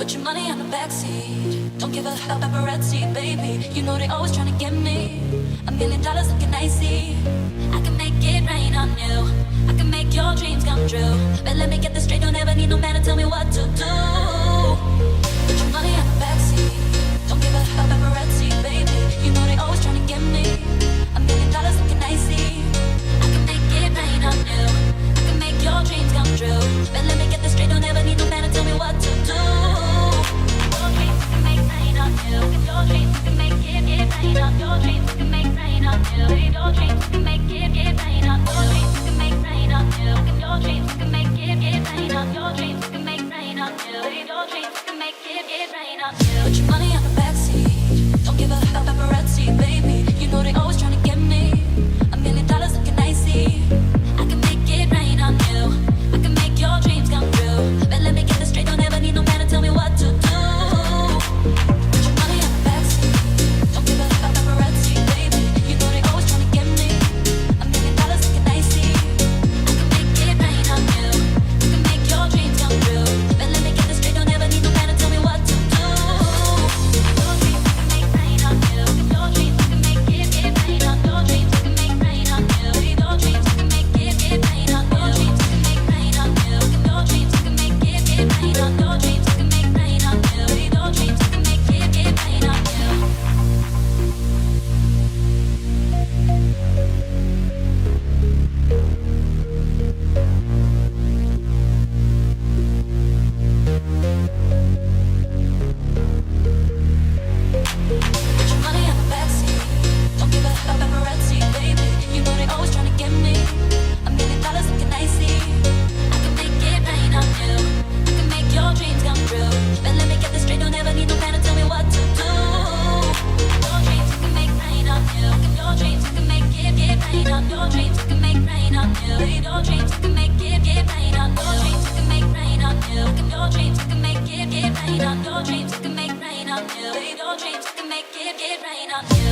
Put your money on the backseat. Don't give a about paparazzi, baby. You know they always trying to get me. $1,000,000 looking icy. I can make it rain on you. I can make your dreams come true. But let me get this straight, don't ever need no man to tell me what to do. Put your money on the backseat. Don't give a about paparazzi, baby. You know they always trying to get me. $1,000,000 looking icy. I can make it rain on you. I can make your dreams come true. But let me get this straight, don't ever need no man to tell me what to do. Your dreams can make rain on you. Your dreams can make it rain on your dreams can make rain on you. Your dreams can make it rain on your dreams can make rain on you. Your dreams can make it rain on your dreams can make rain on you. Your dreams can make it rain on you. Put your money on the backseat. Don't give a about paparazzi, baby. You know they always trying to get me. $1,000,000 looking icy. I can make it rain on you. I can make your dreams come true. But let me get this straight, don't ever need no man to tell me what to do. Put your money on the backseat. Don't give a about paparazzi, baby. You know they always trying to get me. $1,000,000 looking icy. I can make it rain on you. I can make your dreams come true. But let me get this straight, don't ever need no man to tell me what to do. Your dreams can make rain on you. Your dreams can make it rain on your dreams can make rain on you. Your dreams can make it rain on your dreams can make rain on you. Your dreams can make it rain on your dreams can make rain on you. Your dreams can make it rain on you. Put your money on the backseat. Don't give a about paparazzi, baby. You know they always trying to get me. $1,000,000 looking icy. I can make it rain on you. I can make your dreams come true. But let me get this straight, don't ever need no man to tell me what to do. Your dreams can make rain on you. Your dreams can make it rain on your dreams can make rain on you. Your dreams can make it rain on your dreams can make rain on you. Your dreams can make it rain on your dreams can make rain on you. Your dreams can make it rain on you.